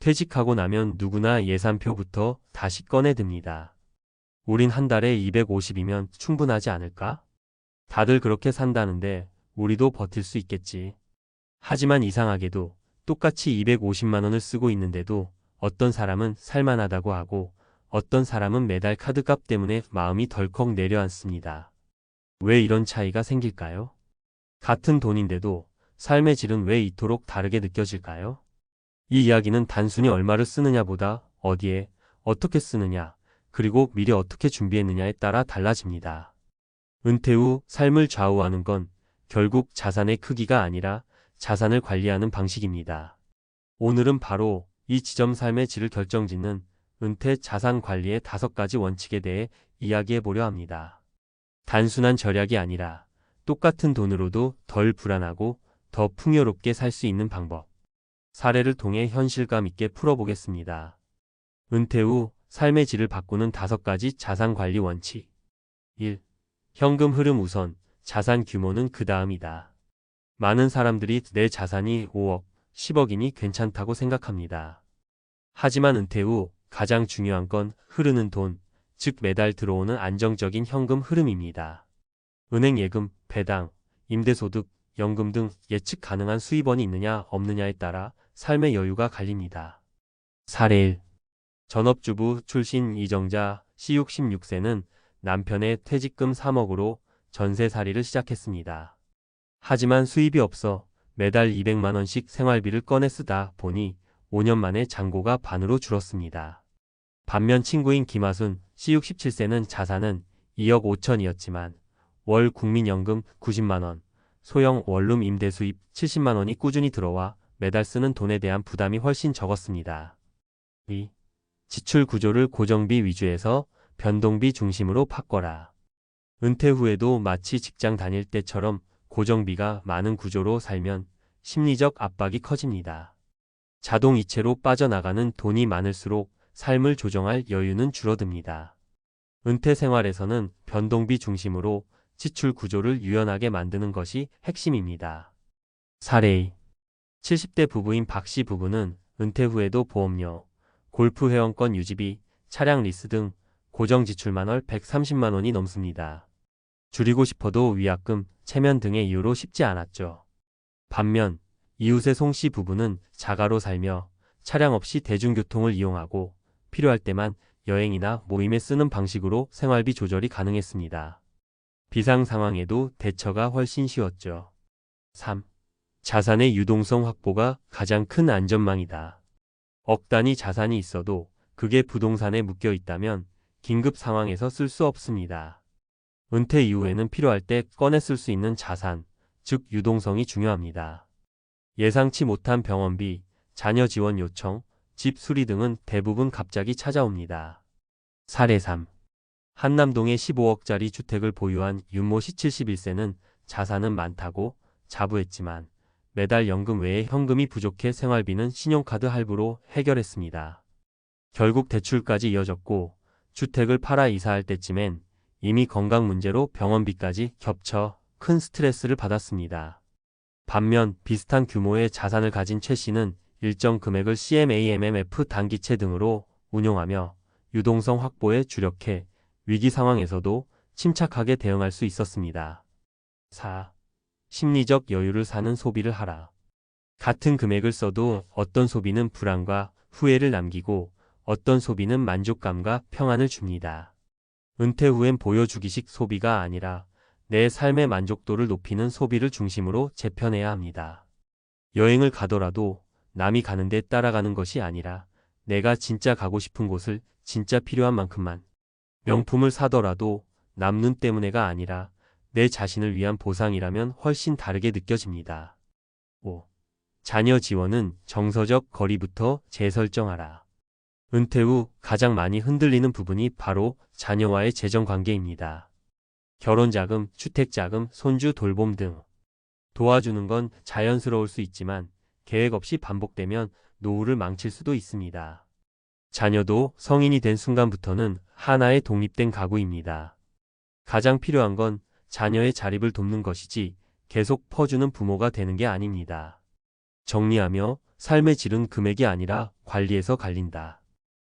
퇴직하고 나면 누구나 예산표부터 다시 꺼내듭니다. 우린 한 달에 250이면 충분하지 않을까? 다들 그렇게 산다는데 우리도 버틸 수 있겠지. 하지만 이상하게도 똑같이 250만 원을 쓰고 있는데도 어떤 사람은 살만하다고 하고 어떤 사람은 매달 카드값 때문에 마음이 덜컥 내려앉습니다. 왜 이런 차이가 생길까요? 같은 돈인데도 삶의 질은 왜 이토록 다르게 느껴질까요? 이 이야기는 단순히 얼마를 쓰느냐보다 어디에, 어떻게 쓰느냐, 그리고 미리 어떻게 준비했느냐에 따라 달라집니다. 은퇴 후 삶을 좌우하는 건 결국 자산의 크기가 아니라 자산을 관리하는 방식입니다. 오늘은 바로 이 지점 삶의 질을 결정짓는 은퇴 자산 관리의 5가지 원칙에 대해 이야기해 보려 합니다. 단순한 절약이 아니라 똑같은 돈으로도 덜 불안하고 더 풍요롭게 살 수 있는 방법. 사례를 통해 현실감 있게 풀어보겠습니다. 은퇴 후 삶의 질을 바꾸는 5가지 자산 관리 원칙. 1. 현금 흐름 우선, 자산 규모는 그 다음이다. 많은 사람들이 내 자산이 5억, 10억이니 괜찮다고 생각합니다. 하지만 은퇴 후 가장 중요한 건 흐르는 돈, 즉 매달 들어오는 안정적인 현금 흐름입니다. 은행 예금, 배당, 임대소득, 연금 등 예측 가능한 수입원이 있느냐 없느냐에 따라 삶의 여유가 갈립니다. 사례 1. 전업주부 출신 이정자 씨 66세는 남편의 퇴직금 3억으로 전세살이를 시작했습니다. 하지만 수입이 없어 매달 200만 원씩 생활비를 꺼내 쓰다 보니 5년 만에 잔고가 반으로 줄었습니다. 반면 친구인 김하순 씨 67세는 자산은 2억 5천이었지만 월 국민연금 90만 원, 소형 원룸 임대 수입 70만 원이 꾸준히 들어와 매달 쓰는 돈에 대한 부담이 훨씬 적었습니다. 2. 지출 구조를 고정비 위주에서 변동비 중심으로 바꿔라. 은퇴 후에도 마치 직장 다닐 때처럼 고정비가 많은 구조로 살면 심리적 압박이 커집니다. 자동이체로 빠져나가는 돈이 많을수록 삶을 조정할 여유는 줄어듭니다. 은퇴 생활에서는 변동비 중심으로 지출 구조를 유연하게 만드는 것이 핵심입니다. 사례 2. 70대 부부인 박 씨 부부는 은퇴 후에도 보험료, 골프 회원권 유지비, 차량 리스 등 고정 지출만 월 130만 원이 넘습니다. 줄이고 싶어도 위약금, 체면 등의 이유로 쉽지 않았죠. 반면 이웃의 송 씨 부부는 자가로 살며 차량 없이 대중교통을 이용하고 필요할 때만 여행이나 모임에 쓰는 방식으로 생활비 조절이 가능했습니다. 비상 상황에도 대처가 훨씬 쉬웠죠. 3. 자산의 유동성 확보가 가장 큰 안전망이다. 억 단위 자산이 있어도 그게 부동산에 묶여 있다면 긴급 상황에서 쓸 수 없습니다. 은퇴 이후에는 필요할 때 꺼내 쓸 수 있는 자산, 즉 유동성이 중요합니다. 예상치 못한 병원비, 자녀 지원 요청, 집 수리 등은 대부분 갑자기 찾아옵니다. 사례 3. 한남동에 15억짜리 주택을 보유한 윤모 씨 71세는 자산은 많다고 자부했지만 매달 연금 외에 현금이 부족해 생활비는 신용카드 할부로 해결했습니다. 결국 대출까지 이어졌고 주택을 팔아 이사할 때쯤엔 이미 건강 문제로 병원비까지 겹쳐 큰 스트레스를 받았습니다. 반면 비슷한 규모의 자산을 가진 최 씨는 일정 금액을 CMAMMF 단기채 등으로 운용하며 유동성 확보에 주력해 위기 상황에서도 침착하게 대응할 수 있었습니다. 4. 심리적 여유를 사는 소비를 하라. 같은 금액을 써도 어떤 소비는 불안과 후회를 남기고 어떤 소비는 만족감과 평안을 줍니다. 은퇴 후엔 보여주기식 소비가 아니라 내 삶의 만족도를 높이는 소비를 중심으로 재편해야 합니다. 여행을 가더라도 남이 가는 데 따라가는 것이 아니라 내가 진짜 가고 싶은 곳을 진짜 필요한 만큼만, 명품을 사더라도 남 눈 때문에가 아니라 내 자신을 위한 보상이라면 훨씬 다르게 느껴집니다. 5. 자녀 지원은 정서적 거리부터 재설정하라. 은퇴 후 가장 많이 흔들리는 부분이 바로 자녀와의 재정 관계입니다. 결혼자금, 주택자금, 손주 돌봄 등 도와주는 건 자연스러울 수 있지만 계획 없이 반복되면 노후를 망칠 수도 있습니다. 자녀도 성인이 된 순간부터는 하나의 독립된 가구입니다. 가장 필요한 건 자녀의 자립을 돕는 것이지 계속 퍼주는 부모가 되는 게 아닙니다. 정리하며 삶의 질은 금액이 아니라 관리에서 갈린다.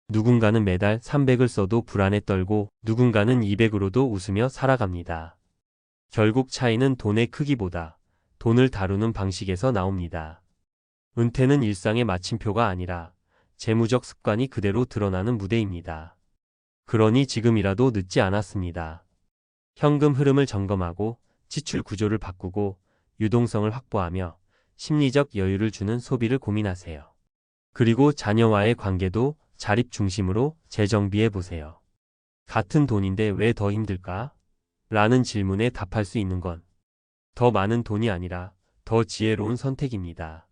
누군가는 매달 300을 써도 불안에 떨고 누군가는 200으로도 웃으며 살아갑니다. 결국 차이는 돈의 크기보다 돈을 다루는 방식에서 나옵니다. 은퇴는 일상의 마침표가 아니라 재무적 습관이 그대로 드러나는 무대입니다. 그러니 지금이라도 늦지 않았습니다. 현금 흐름을 점검하고 지출 구조를 바꾸고 유동성을 확보하며 심리적 여유를 주는 소비를 고민하세요. 그리고 자녀와의 관계도 자립 중심으로 재정비해 보세요. 같은 돈인데 왜 더 힘들까? 라는 질문에 답할 수 있는 건 더 많은 돈이 아니라 더 지혜로운 선택입니다.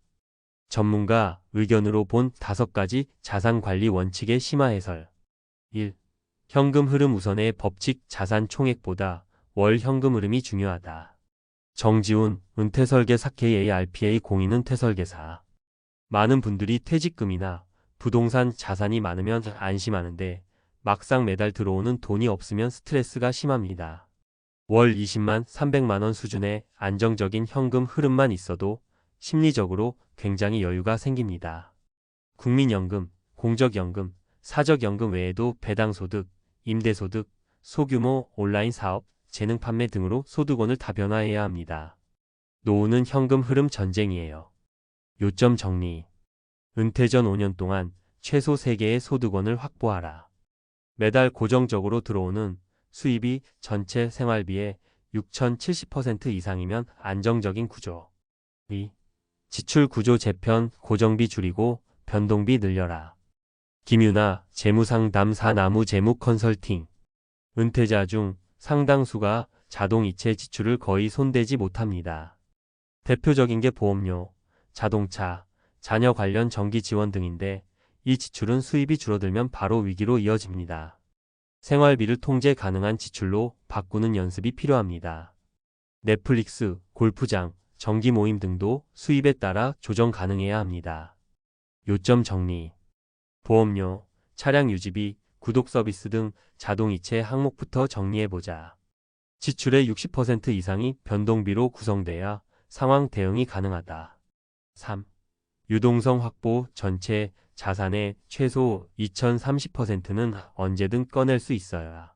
전문가 의견으로 본 5가지 자산관리 원칙의 심화 해설. 1. 현금 흐름 우선의 법칙. 자산 총액보다 월 현금 흐름이 중요하다. 정지훈, 은퇴설계사 KARPA 공인은퇴설계사. 많은 분들이 퇴직금이나 부동산 자산이 많으면 안심하는데 막상 매달 들어오는 돈이 없으면 스트레스가 심합니다. 월 20만, 300만 원 수준의 안정적인 현금 흐름만 있어도 심리적으로 굉장히 여유가 생깁니다. 국민연금, 공적연금, 사적연금 외에도 배당소득, 임대소득, 소규모 온라인 사업, 재능 판매 등으로 소득원을 다변화해야 합니다. 노후는 현금 흐름 전쟁이에요. 요점 정리. 은퇴 전 5년 동안 최소 3개의 소득원을 확보하라. 매달 고정적으로 들어오는 수입이 전체 생활비의 6,070% 이상이면 안정적인 구조. 2. 지출 구조 재편, 고정비 줄이고 변동비 늘려라. 김유나 재무상담사 나무재무 컨설팅. 은퇴자 중 상당수가 자동이체 지출을 거의 손대지 못합니다. 대표적인 게 보험료, 자동차, 자녀 관련 정기 지원 등인데 이 지출은 수입이 줄어들면 바로 위기로 이어집니다. 생활비를 통제 가능한 지출로 바꾸는 연습이 필요합니다. 넷플릭스, 골프장, 정기 모임 등도 수입에 따라 조정 가능해야 합니다. 요점 정리. 보험료, 차량 유지비, 구독 서비스 등 자동이체 항목부터 정리해보자. 지출의 60% 이상이 변동비로 구성돼야 상황 대응이 가능하다. 3. 유동성 확보. 전체 자산의 최소 2030%는 언제든 꺼낼 수 있어야.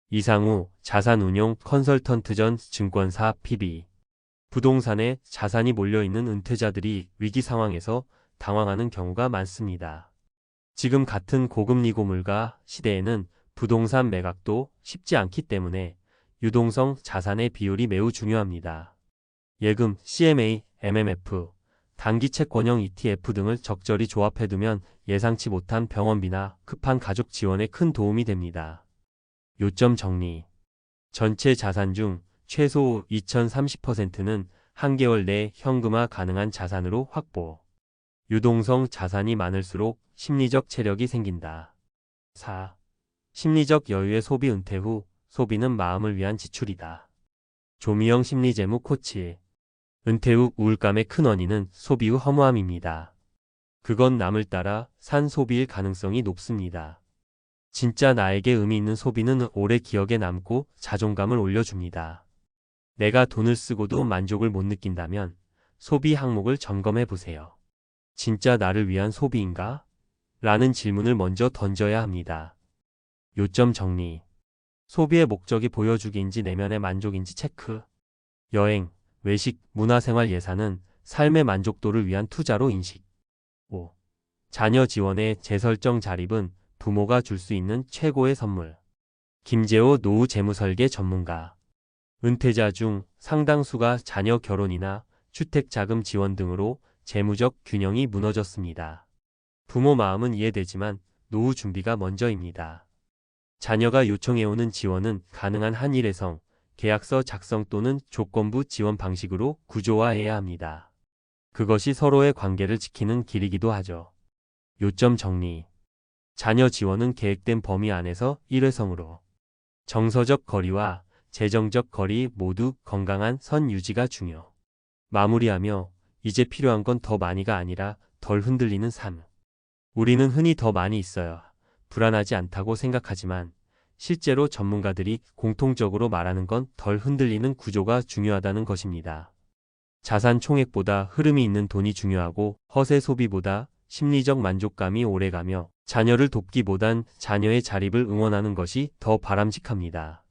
이상우, 자산운용 컨설턴트 전 증권사 PB. 부동산에 자산이 몰려있는 은퇴자들이 위기 상황에서 당황하는 경우가 많습니다. 지금 같은 고금리 고물가 시대에는 부동산 매각도 쉽지 않기 때문에 유동성 자산의 비율이 매우 중요합니다. 예금, CMA, MMF, 단기 채권형 ETF 등을 적절히 조합해두면 예상치 못한 병원비나 급한 가족 지원에 큰 도움이 됩니다. 요점 정리. 전체 자산 중 최소 2030%는 한 개월 내 현금화 가능한 자산으로 확보. 유동성 자산이 많을수록 심리적 체력이 생긴다. 4. 심리적 여유의 소비. 은퇴 후 소비는 마음을 위한 지출이다. 조미영 심리재무 코치. 은퇴 후 우울감의 큰 원인은 소비 후 허무함입니다. 그건 남을 따라 산 소비일 가능성이 높습니다. 진짜 나에게 의미 있는 소비는 오래 기억에 남고 자존감을 올려줍니다. 내가 돈을 쓰고도 만족을 못 느낀다면 소비 항목을 점검해 보세요. 진짜 나를 위한 소비인가? 라는 질문을 먼저 던져야 합니다. 요점 정리. 소비의 목적이 보여주기인지 내면의 만족인지 체크. 여행, 외식, 문화생활 예산은 삶의 만족도를 위한 투자로 인식. 5. 자녀 지원의 재설정. 자립은 부모가 줄 수 있는 최고의 선물. 김재호 노후 재무설계 전문가. 은퇴자 중 상당수가 자녀 결혼이나 주택자금 지원 등으로 재무적 균형이 무너졌습니다. 부모 마음은 이해되지만 노후 준비가 먼저입니다. 자녀가 요청해오는 지원은 가능한 한 일회성, 계약서 작성 또는 조건부 지원 방식으로 구조화해야 합니다. 그것이 서로의 관계를 지키는 길이기도 하죠. 요점 정리. 자녀 지원은 계획된 범위 안에서 일회성으로. 정서적 거리와 재정적 거리 모두 건강한 선 유지가 중요. 마무리하며 이제 필요한 건 더 많이가 아니라 덜 흔들리는 삶. 우리는 흔히 더 많이 있어야 불안하지 않다고 생각하지만 실제로 전문가들이 공통적으로 말하는 건 덜 흔들리는 구조가 중요하다는 것입니다. 자산 총액보다 흐름이 있는 돈이 중요하고 허세 소비보다 심리적 만족감이 오래가며 자녀를 돕기보단 자녀의 자립을 응원하는 것이 더 바람직합니다.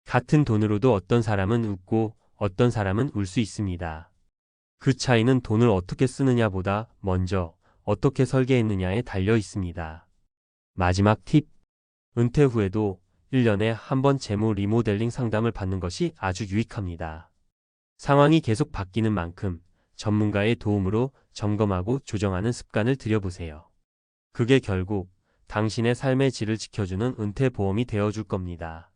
같은 돈으로도 어떤 사람은 웃고 어떤 사람은 울 수 있습니다. 그 차이는 돈을 어떻게 쓰느냐보다 먼저 어떻게 설계했느냐에 달려 있습니다. 마지막 팁. 은퇴 후에도 1년에 한 번 재무 리모델링 상담을 받는 것이 아주 유익합니다. 상황이 계속 바뀌는 만큼 전문가의 도움으로 점검하고 조정하는 습관을 들여보세요. 그게 결국 당신의 삶의 질을 지켜주는 은퇴 보험이 되어줄 겁니다.